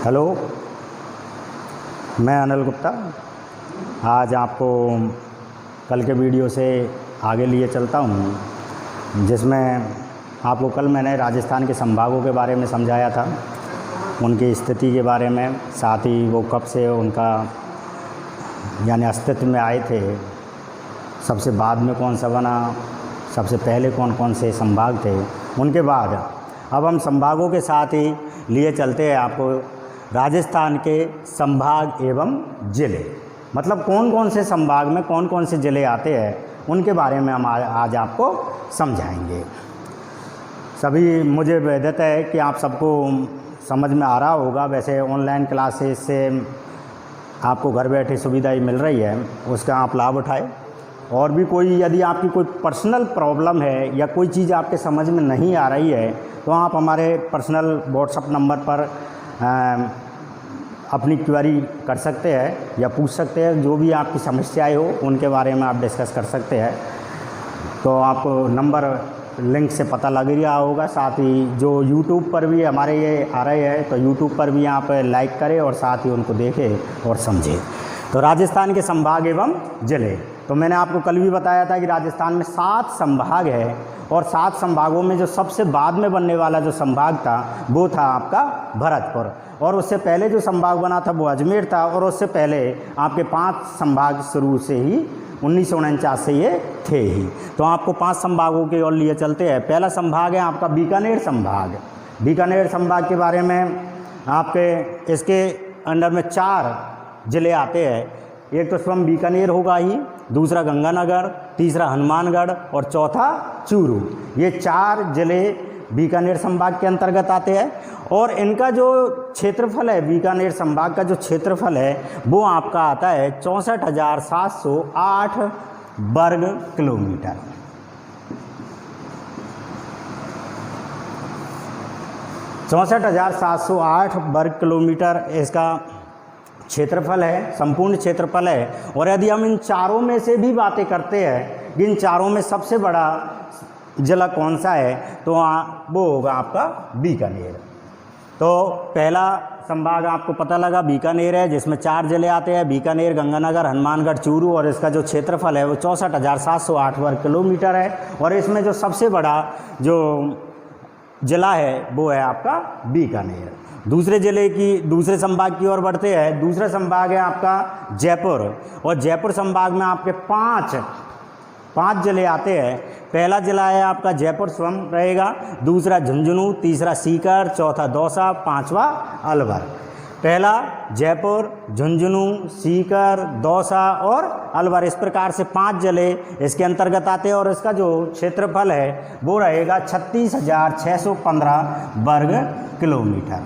Hello, मैं अनिल गुप्ता आज आपको कल के वीडियो से आगे लिए चलता हूँ, जिसमें आपको कल मैंने राजस्थान के संभागों के बारे में समझाया था, उनकी स्थिति के बारे में, साथ ही वो कब से उनका यानी अस्तित्व में आए थे, सबसे बाद में कौन सा बना, सबसे पहले कौन कौन से संभाग थे, उनके बाद अब हम संभागों के साथ ही लिए चलते हैं आपको राजस्थान के संभाग एवं ज़िले, मतलब कौन कौन से संभाग में कौन कौन से ज़िले आते हैं, उनके बारे में हम आज आपको समझाएंगे। सभी मुझे विदित है कि आप सबको समझ में आ रहा होगा, वैसे ऑनलाइन क्लासेस से आपको घर बैठे सुविधाएं मिल रही है, उसका आप लाभ उठाएं। और भी कोई यदि आपकी कोई पर्सनल प्रॉब्लम है या कोई चीज़ आपके समझ में नहीं आ रही है तो आप हमारे पर्सनल व्हाट्सएप नंबर पर अपनी क्वेरी कर सकते हैं या पूछ सकते हैं, जो भी आपकी समस्याएं हो उनके बारे में आप डिस्कस कर सकते हैं। तो आपको नंबर लिंक से पता लग रहा होगा, साथ ही जो यूट्यूब पर भी हमारे ये आ रहे हैं तो यूट्यूब पर भी आप लाइक करें और साथ ही उनको देखें और समझें। तो राजस्थान के संभाग एवं ज़िले, तो मैंने आपको कल भी बताया था कि राजस्थान में 7 संभाग है और 7 संभागों में जो सबसे बाद में बनने वाला जो संभाग था वो था आपका भरतपुर, और उससे पहले जो संभाग बना था वो अजमेर था, और उससे पहले आपके 5 संभाग शुरू से ही 1949 से ये थे ही। तो आपको 5 संभागों के और लिए चलते हैं। पहला संभाग है आपका बीकानेर संभाग। बीकानेर संभाग के बारे में आपके इसके अंडर में 4 ज़िले आते हैं। एक तो स्वयं बीकानेर होगा ही, दूसरा गंगानगर, तीसरा हनुमानगढ़ और चौथा चूरू। ये 4 ज़िले बीकानेर संभाग के अंतर्गत आते हैं, और इनका जो क्षेत्रफल है, बीकानेर संभाग का जो क्षेत्रफल है वो आपका आता है 64,708 वर्ग किलोमीटर। चौंसठ 708 वर्ग किलोमीटर इसका क्षेत्रफल है, संपूर्ण क्षेत्रफल है। और यदि हम इन चारों में से भी बातें करते हैं कि इन चारों में सबसे बड़ा ज़िला कौन सा है, तो वो होगा आपका बीकानेर। तो पहला संभाग आपको पता लगा बीकानेर है, जिसमें 4 ज़िले आते हैं, बीकानेर, गंगानगर, हनुमानगढ़, चूरू, और इसका जो क्षेत्रफल है वो 64,708 वर्ग किलोमीटर है। और इसमें जो सबसे बड़ा जो ज़िला है वो है आपका बीकानेर। दूसरे संभाग की ओर बढ़ते हैं। दूसरा संभाग है आपका जयपुर, और जयपुर संभाग में आपके 5 ज़िले आते हैं। पहला ज़िला है आपका जयपुर स्वयं रहेगा, दूसरा झुंझुनू, तीसरा सीकर, चौथा दौसा, 5वां अलवर। पहला जयपुर, झुंझुनू, सीकर, दौसा और अलवर, इस प्रकार से 5 ज़िले इसके अंतर्गत आते हैं, और इसका जो क्षेत्रफल है वो रहेगा 36,615 वर्ग किलोमीटर।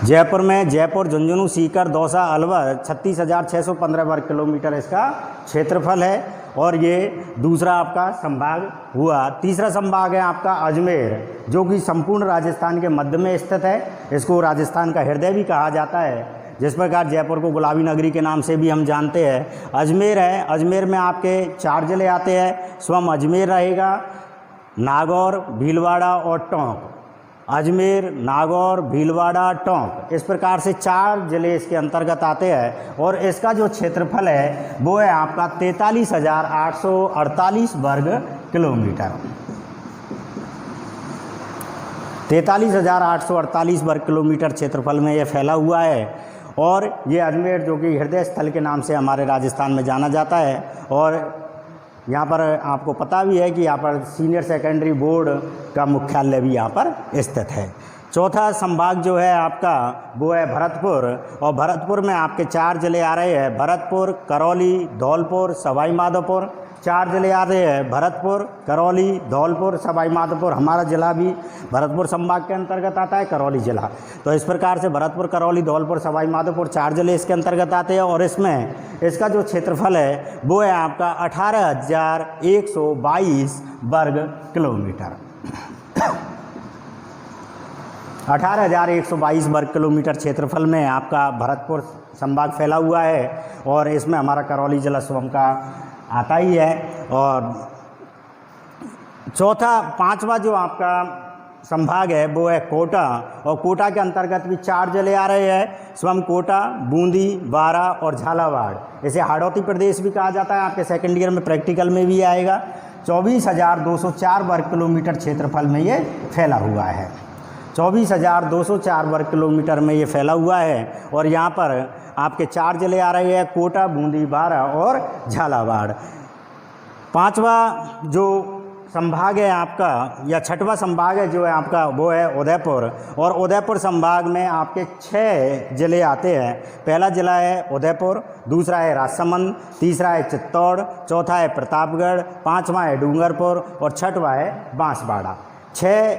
जयपुर, झुंझुनू, सीकर, दौसा, अलवर 36,615 वर्ग किलोमीटर इसका क्षेत्रफल है, और ये दूसरा आपका संभाग हुआ। तीसरा संभाग है आपका अजमेर, जो कि संपूर्ण राजस्थान के मध्य में स्थित है। इसको राजस्थान का हृदय भी कहा जाता है, जिस प्रकार जयपुर को गुलाबी नगरी के नाम से भी हम जानते हैं। अजमेर है, अजमेर में आपके 4 ज़िले आते हैं। स्वयं अजमेर रहेगा, नागौर, भीलवाड़ा और टोंक। अजमेर, नागौर, भीलवाड़ा, टोंक, इस प्रकार से 4 ज़िले इसके अंतर्गत आते हैं, और इसका जो क्षेत्रफल है वो है आपका 43,848 वर्ग किलोमीटर। 43,848 वर्ग किलोमीटर क्षेत्रफल में ये फैला हुआ है। और ये अजमेर, जो कि हृदय स्थल के नाम से हमारे राजस्थान में जाना जाता है, और यहाँ पर आपको पता भी है कि यहाँ पर सीनियर सेकेंडरी बोर्ड का मुख्यालय भी यहाँ पर स्थित है। चौथा संभाग जो है आपका वो है भरतपुर, और भरतपुर में आपके 4 ज़िले आ रहे हैं, भरतपुर, करौली, धौलपुर, सवाई माधोपुर। 4 ज़िले आ रहे हैं, भरतपुर, करौली, धौलपुर, सवाई माधोपुर। हमारा ज़िला भी भरतपुर संभाग के अंतर्गत आता है, करौली ज़िला। तो इस प्रकार से भरतपुर, करौली, धौलपुर, सवाई माधोपुर 4 ज़िले इसके अंतर्गत आते हैं, और इसमें इसका जो क्षेत्रफल है वो है आपका 18,122 वर्ग किलोमीटर। 18,122 वर्ग किलोमीटर क्षेत्रफल में आपका भरतपुर संभाग फैला हुआ है, और इसमें हमारा करौली जिला स्वयं का आता ही है। और चौथा पांचवा जो आपका संभाग है वो है कोटा, और कोटा के अंतर्गत भी 4 जिले आ रहे हैं, स्वयं कोटा, बूंदी, बारा और झालावाड़। इसे हाड़ौती प्रदेश भी कहा जाता है, आपके सेकेंड ईयर में प्रैक्टिकल में भी आएगा। 24,204 वर्ग किलोमीटर क्षेत्रफल में ये फैला हुआ है। 24,204 वर्ग किलोमीटर में ये फैला हुआ है, और यहाँ पर आपके 4 जिले आ रहे हैं, कोटा, बूंदी, बारा और झालावाड़। पांचवा जो संभाग है आपका, या छठवां संभाग है जो है आपका, वो है उदयपुर, और उदयपुर संभाग में आपके 6 जिले आते हैं। पहला जिला है उदयपुर, दूसरा है राजसमंद, तीसरा है चित्तौड़, चौथा है प्रतापगढ़, पांचवा है डूंगरपुर और छठवां है बांसवाड़ा। 6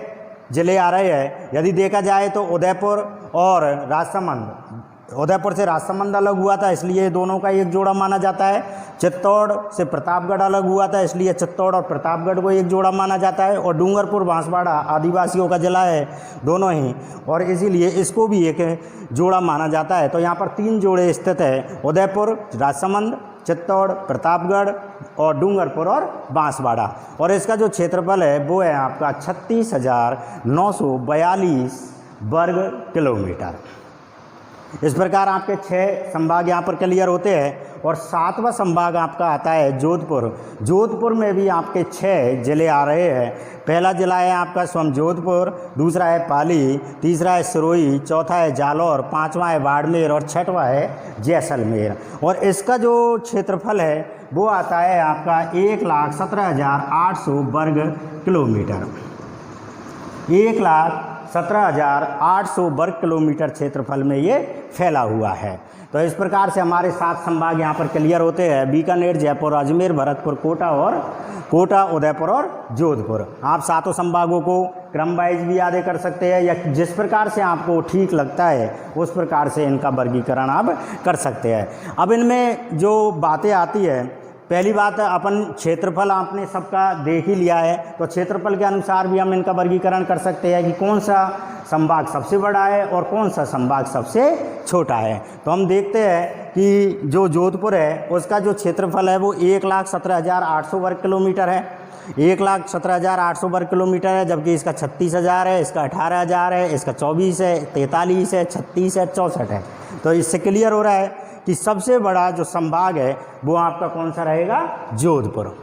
जिले आ रहे हैं। यदि देखा जाए तो उदयपुर और राजसमंद, उदयपुर से राजसमंद अलग हुआ था इसलिए दोनों का एक जोड़ा माना जाता है। चित्तौड़ से प्रतापगढ़ अलग हुआ था इसलिए चित्तौड़ और प्रतापगढ़ को एक जोड़ा माना जाता है। और डूंगरपुर बांसवाड़ा आदिवासियों का जिला है दोनों ही, और इसीलिए इसको भी एक जोड़ा माना जाता है। तो यहाँ पर 3 जोड़े स्थित है, उदयपुर, राजसमंद, चित्तौड़, प्रतापगढ़ और डूंगरपुर और बांसवाड़ा। और इसका जो क्षेत्रफल है वो है आपका 36,942 वर्ग किलोमीटर। इस प्रकार आपके 6 संभाग यहाँ पर क्लियर होते हैं। और 7वां संभाग आपका आता है जोधपुर। जोधपुर में भी आपके 6 जिले आ रहे हैं। पहला जिला है आपका स्वयं जोधपुर, दूसरा है पाली, तीसरा है सिरोही, चौथा है जालौर, पांचवा है बाड़मेर और छठवां है जैसलमेर। और इसका जो क्षेत्रफल है वो आता है आपका 1,17,800 वर्ग किलोमीटर। 1,17,800 वर्ग किलोमीटर क्षेत्रफल में ये फैला हुआ है। तो इस प्रकार से हमारे 7 संभाग यहाँ पर क्लियर होते हैं, बीकानेर, जयपुर, अजमेर, भरतपुर, कोटा, उदयपुर और जोधपुर। आप 7 संभागों को क्रम वाइज भी याद कर सकते हैं, या जिस प्रकार से आपको ठीक लगता है उस प्रकार से इनका वर्गीकरण आप कर सकते हैं। अब इनमें जो बातें आती है, पहली बात अपन क्षेत्रफल आपने सबका देख ही लिया है, तो क्षेत्रफल के अनुसार भी हम इनका वर्गीकरण कर सकते हैं कि कौन सा संभाग सबसे बड़ा है और कौन सा संभाग सबसे छोटा है। तो हम देखते हैं कि जो जोधपुर है उसका जो क्षेत्रफल है वो 1,17,800 वर्ग किलोमीटर है। 1,17,800 वर्ग किलोमीटर है, जबकि इसका 36,000 है, इसका 18,000 है, इसका 24 है, 43 है, 36 है, 64 है। तो इससे क्लियर हो रहा है कि सबसे बड़ा जो संभाग है वो आपका कौन सा रहेगा? जोधपुर।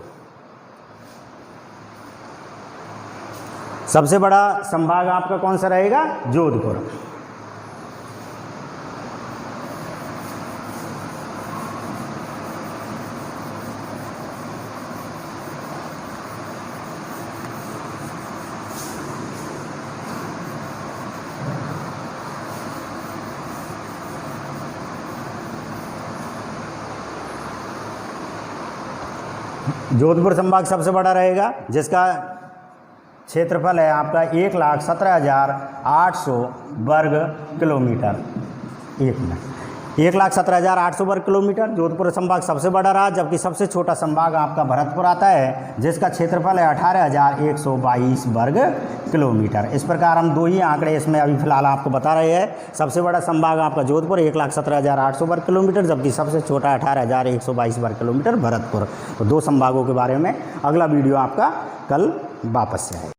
सबसे बड़ा संभाग आपका कौन सा रहेगा? जोधपुर। जोधपुर संभाग सबसे बड़ा रहेगा, जिसका क्षेत्रफल है आपका 1,17,800 वर्ग किलोमीटर। 1,17,800 वर्ग किलोमीटर जोधपुर संभाग सबसे बड़ा रहा, जबकि सबसे छोटा संभाग आपका भरतपुर आता है, जिसका क्षेत्रफल है 18,122 वर्ग किलोमीटर। इस प्रकार हम 2 ही आंकड़े इसमें अभी फिलहाल आपको बता रहे हैं। सबसे बड़ा संभाग आपका जोधपुर 1,17,800 वर्ग किलोमीटर, जबकि सबसे छोटा 18,122 वर्ग किलोमीटर भरतपुर। तो 2 संभागों के बारे में अगला वीडियो आपका कल वापस से आएगा।